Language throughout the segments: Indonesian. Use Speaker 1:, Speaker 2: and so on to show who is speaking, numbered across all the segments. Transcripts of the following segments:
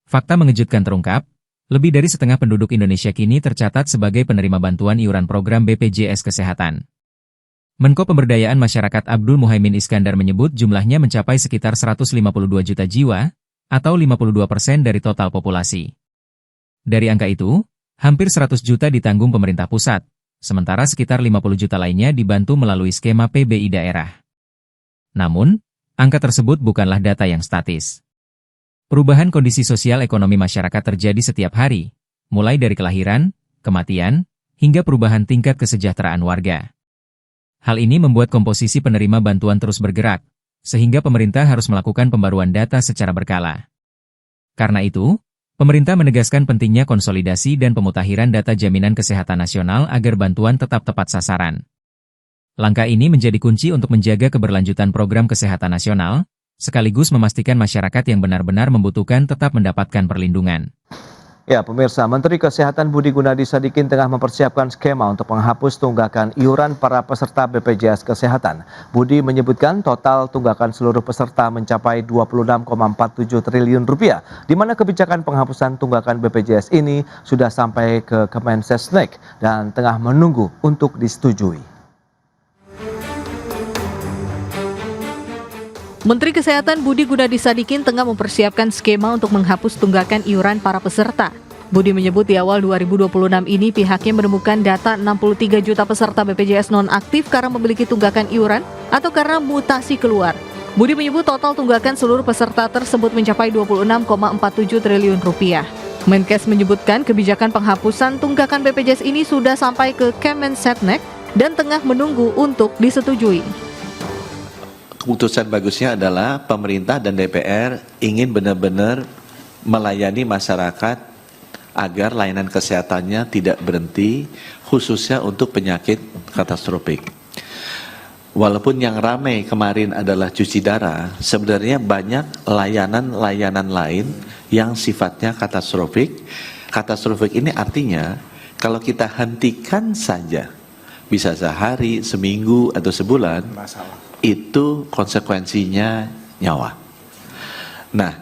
Speaker 1: Fakta mengejutkan terungkap, lebih dari setengah penduduk Indonesia kini tercatat sebagai penerima bantuan iuran program BPJS Kesehatan. Menko Pemberdayaan Masyarakat Abdul Muhaimin Iskandar menyebut jumlahnya mencapai sekitar 152 juta jiwa, atau 52% dari total populasi. Dari angka itu, hampir 100 juta ditanggung pemerintah pusat, sementara sekitar 50 juta lainnya dibantu melalui skema PBI daerah. Namun, angka tersebut bukanlah data yang statis. Perubahan kondisi sosial ekonomi masyarakat terjadi setiap hari, mulai dari kelahiran, kematian, hingga perubahan tingkat kesejahteraan warga. Hal ini membuat komposisi penerima bantuan terus bergerak, sehingga pemerintah harus melakukan pembaruan data secara berkala. Karena itu, pemerintah menegaskan pentingnya konsolidasi dan pemutahiran data jaminan kesehatan nasional agar bantuan tetap tepat sasaran. Langkah ini menjadi kunci untuk menjaga keberlanjutan program kesehatan nasional, sekaligus memastikan masyarakat yang benar-benar membutuhkan tetap mendapatkan perlindungan.
Speaker 2: Ya, pemirsa, Menteri Kesehatan Budi Gunadi Sadikin tengah mempersiapkan skema untuk menghapus tunggakan iuran para peserta BPJS Kesehatan. Budi menyebutkan total tunggakan seluruh peserta mencapai 26,47 triliun rupiah, di mana kebijakan penghapusan tunggakan BPJS ini sudah sampai ke Kemensesnek dan tengah menunggu untuk disetujui.
Speaker 3: Menteri Kesehatan Budi Gunadi Sadikin tengah mempersiapkan skema untuk menghapus tunggakan iuran para peserta. Budi menyebut di awal 2026 ini pihaknya menemukan data 63 juta peserta BPJS nonaktif karena memiliki tunggakan iuran atau karena mutasi keluar. Budi menyebut total tunggakan seluruh peserta tersebut mencapai 26,47 triliun rupiah. Menkes menyebutkan kebijakan penghapusan tunggakan BPJS ini sudah sampai ke Kemensetnek dan tengah menunggu untuk disetujui.
Speaker 4: Keputusan bagusnya adalah pemerintah dan DPR ingin benar-benar melayani masyarakat agar layanan kesehatannya tidak berhenti, khususnya untuk penyakit katastrofik. Walaupun yang ramai kemarin adalah cuci darah, sebenarnya banyak layanan-layanan lain yang sifatnya katastrofik. Katastrofik ini artinya kalau kita hentikan saja, bisa sehari, seminggu, atau sebulan, itu konsekuensinya nyawa. Nah,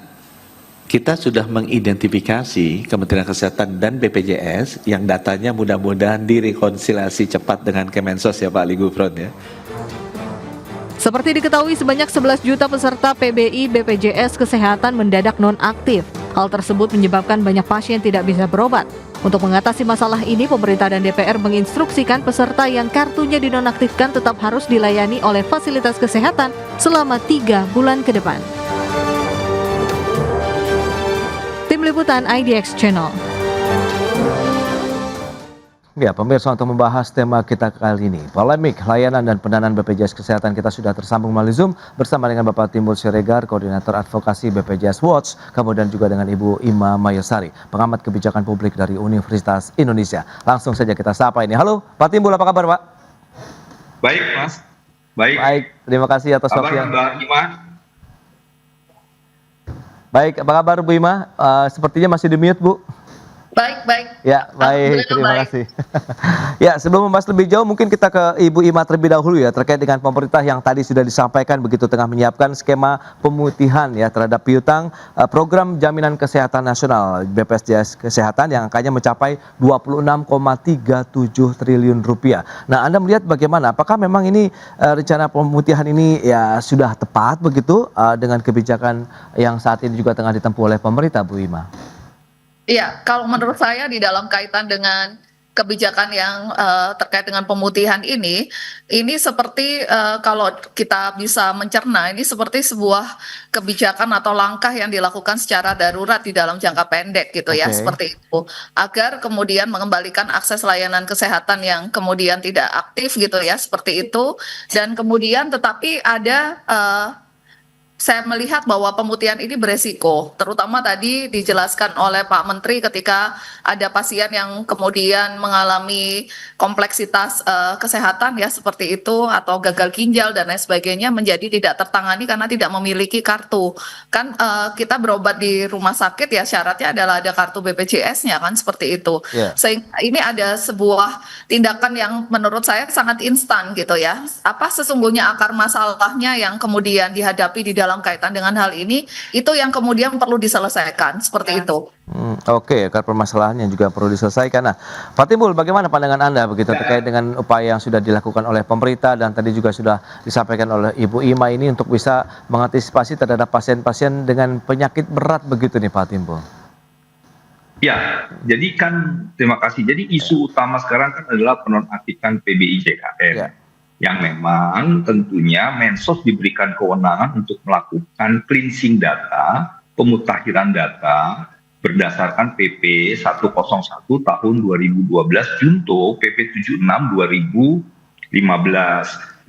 Speaker 4: kita sudah mengidentifikasi Kementerian Kesehatan dan BPJS yang datanya mudah-mudahan direkonsiliasi cepat dengan Kemensos ya Pak Ali Gufron ya.
Speaker 3: Seperti diketahui sebanyak 11 juta peserta PBI BPJS Kesehatan mendadak nonaktif. Hal tersebut menyebabkan banyak pasien tidak bisa berobat. Untuk mengatasi masalah ini, pemerintah dan DPR menginstruksikan peserta yang kartunya dinonaktifkan tetap harus dilayani oleh fasilitas kesehatan selama 3 bulan ke depan. Tim Liputan IDX Channel.
Speaker 2: Ya, pemirsa, untuk membahas tema kita kali ini, polemik layanan dan pendanaan BPJS Kesehatan, kita sudah tersambung melalui Zoom bersama dengan Bapak Timbul Siregar, Koordinator Advokasi BPJS Watch, kemudian juga dengan Ibu Ima Mayosari, pengamat kebijakan publik dari Universitas Indonesia. Langsung saja kita sapa ini. Halo, Pak Timbul, apa kabar, Pak?
Speaker 5: Baik, Mas. Baik.
Speaker 2: Baik, terima kasih atas waktunya.
Speaker 5: Mbak Ima.
Speaker 2: Baik, apa kabar Bu Ima? Sepertinya masih di mute, Bu.
Speaker 6: Baik.
Speaker 2: Ya, baik. Terima kasih. Ya, sebelum membahas lebih jauh, mungkin kita ke Ibu Ima terlebih dahulu ya, terkait dengan pemerintah yang tadi sudah disampaikan begitu tengah menyiapkan skema pemutihan ya terhadap piutang program jaminan kesehatan nasional BPJS Kesehatan yang angkanya mencapai 26,37 triliun rupiah. Nah, Anda melihat bagaimana? Apakah memang ini rencana pemutihan ini ya sudah tepat begitu dengan kebijakan yang saat ini juga tengah ditempuh oleh pemerintah, Bu Ima?
Speaker 6: Iya, kalau menurut saya di dalam kaitan dengan kebijakan yang terkait dengan pemutihan ini seperti kalau kita bisa mencerna, ini seperti sebuah kebijakan atau langkah yang dilakukan secara darurat di dalam jangka pendek gitu ya, seperti itu. Agar kemudian mengembalikan akses layanan kesehatan yang kemudian tidak aktif gitu ya, seperti itu. Dan kemudian tetapi ada saya melihat bahwa pemutihan ini beresiko, terutama tadi dijelaskan oleh Pak Menteri ketika ada pasien yang kemudian mengalami kompleksitas kesehatan ya seperti itu atau gagal ginjal dan lain sebagainya menjadi tidak tertangani karena tidak memiliki kartu. Kan kita berobat di rumah sakit ya syaratnya adalah ada kartu BPJS-nya kan seperti itu. Sehingga ini ada sebuah tindakan yang menurut saya sangat instan gitu ya. Apa sesungguhnya akar masalahnya yang kemudian dihadapi di dalam kaitan dengan hal ini, itu yang kemudian perlu diselesaikan, seperti itu.
Speaker 2: Oke, akar permasalahan yang juga perlu diselesaikan. Nah, Pak Timbul, bagaimana pandangan Anda begitu terkait dengan upaya yang sudah dilakukan oleh pemerintah dan tadi juga sudah disampaikan oleh Ibu Ima ini untuk bisa mengantisipasi terhadap pasien-pasien dengan penyakit berat begitu nih Pak Timbul?
Speaker 5: Ya, jadi kan terima kasih. Jadi isu utama sekarang kan adalah penonaktifan PBI-JKN.
Speaker 2: Ya.
Speaker 5: Yang memang tentunya Mensos diberikan kewenangan untuk melakukan cleansing data, pemutakhiran data berdasarkan PP 101 tahun 2012 junto PP 76 2015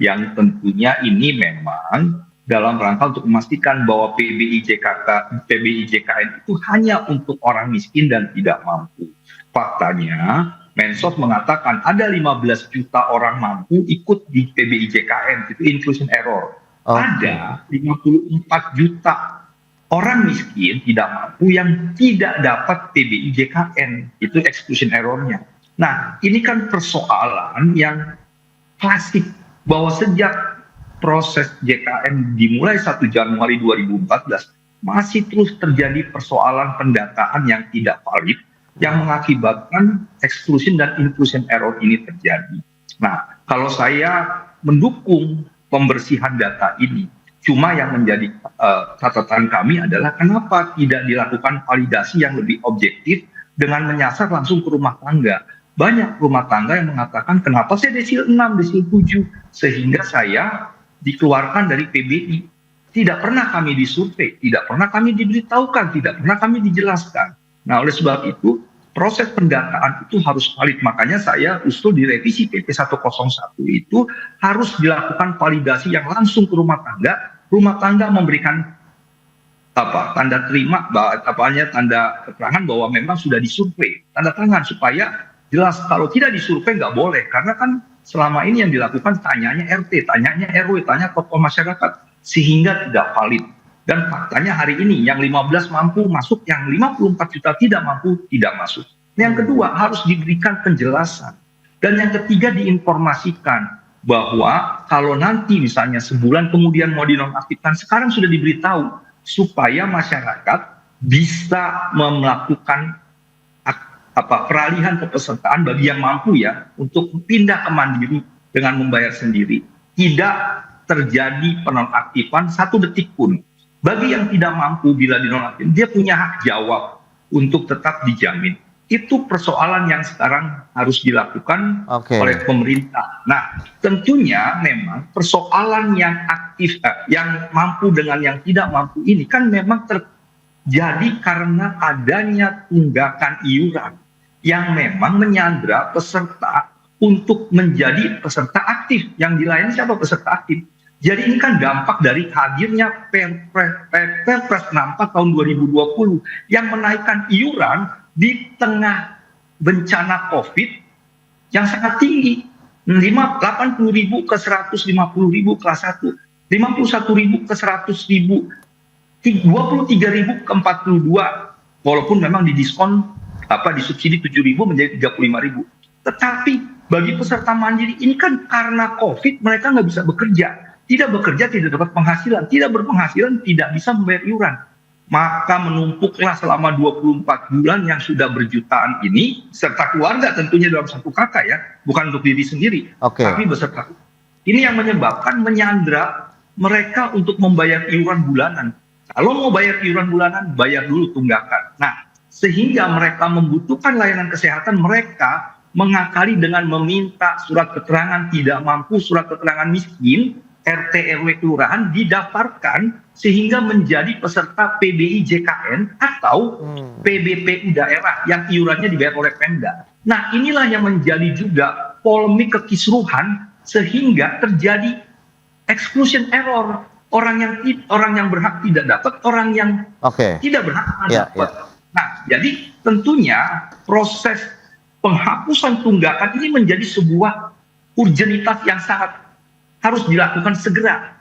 Speaker 5: yang tentunya ini memang dalam rangka untuk memastikan bahwa PBI-JKN itu hanya untuk orang miskin dan tidak mampu. Faktanya Mensos mengatakan ada 15 juta orang mampu ikut di PBI-JKN, itu inclusion error. Ada 54 juta orang miskin tidak mampu yang tidak dapat PBI-JKN, itu exclusion errornya. Nah, ini kan persoalan yang klasik bahwa sejak proses JKN dimulai 1 Januari 2014 masih terus terjadi persoalan pendataan yang tidak valid yang mengakibatkan exclusion dan inclusion error ini terjadi. Nah, kalau saya mendukung pembersihan data ini, cuma yang menjadi catatan kami adalah kenapa tidak dilakukan validasi yang lebih objektif dengan menyasar langsung ke rumah tangga. Banyak rumah tangga yang mengatakan kenapa saya desil 6, desil 7, sehingga saya dikeluarkan dari PBI. Tidak pernah kami disurvei, tidak pernah kami diberitahukan, tidak pernah kami dijelaskan. Nah, oleh sebab itu, proses pendataan itu harus valid. Makanya saya usul di revisi PP 101 itu harus dilakukan validasi yang langsung ke rumah tangga. Rumah tangga memberikan tanda terima, tanda keterangan bahwa memang sudah disurvei. Tanda tangan supaya jelas. Kalau tidak disurvei nggak boleh. Karena kan selama ini yang dilakukan tanyanya RT, tanyanya RW, tanya tokoh masyarakat. Sehingga tidak valid. Dan faktanya hari ini yang 15 mampu masuk, yang 54 juta tidak mampu tidak masuk. Yang kedua harus diberikan penjelasan. Dan yang ketiga diinformasikan bahwa kalau nanti misalnya sebulan kemudian mau dinonaktifkan, sekarang sudah diberitahu supaya masyarakat bisa melakukan peralihan kepesertaan bagi yang mampu ya untuk pindah ke mandiri dengan membayar sendiri. Tidak terjadi penonaktifan 1 detik pun. Bagi yang tidak mampu bila dinonaktifkan, dia punya hak jawab untuk tetap dijamin. Itu persoalan yang sekarang harus dilakukan oleh pemerintah. Nah, tentunya memang persoalan yang aktif, yang mampu dengan yang tidak mampu ini kan memang terjadi karena adanya tunggakan iuran yang memang menyandra peserta untuk menjadi peserta aktif. Yang dilayani siapa peserta aktif? Jadi ini kan dampak dari hadirnya Perpres 64 tahun 2020 yang menaikkan iuran di tengah bencana COVID yang sangat tinggi. 80.000 ke 150.000 kelas 1, 51.000 ke 100.000, 23.000 ke 42, walaupun memang didiskon disubsidi 7.000 menjadi 35.000. Tetapi bagi peserta mandiri ini kan karena COVID mereka nggak bisa bekerja. Tidak bekerja tidak dapat penghasilan, tidak berpenghasilan tidak bisa membayar iuran. Maka menumpuklah selama 24 bulan yang sudah berjutaan ini, serta keluarga tentunya dalam satu kakak ya, bukan untuk diri sendiri, tapi beserta. Ini yang menyebabkan menyandra mereka untuk membayar iuran bulanan. Kalau mau bayar iuran bulanan, bayar dulu tunggakan. Nah, sehingga mereka membutuhkan layanan kesehatan, mereka mengakali dengan meminta surat keterangan tidak mampu, surat keterangan miskin, RT RW kelurahan didaftarkan sehingga menjadi peserta PBI-JKN atau PBPU daerah yang iurannya dibayar oleh Pemda. Nah, inilah yang menjadi juga polemik kekisruhan sehingga terjadi exclusion error. Orang yang berhak tidak dapat, orang yang tidak berhak dapat. Nah, jadi tentunya proses penghapusan tunggakan ini menjadi sebuah urgenitas yang sangat harus dilakukan segera.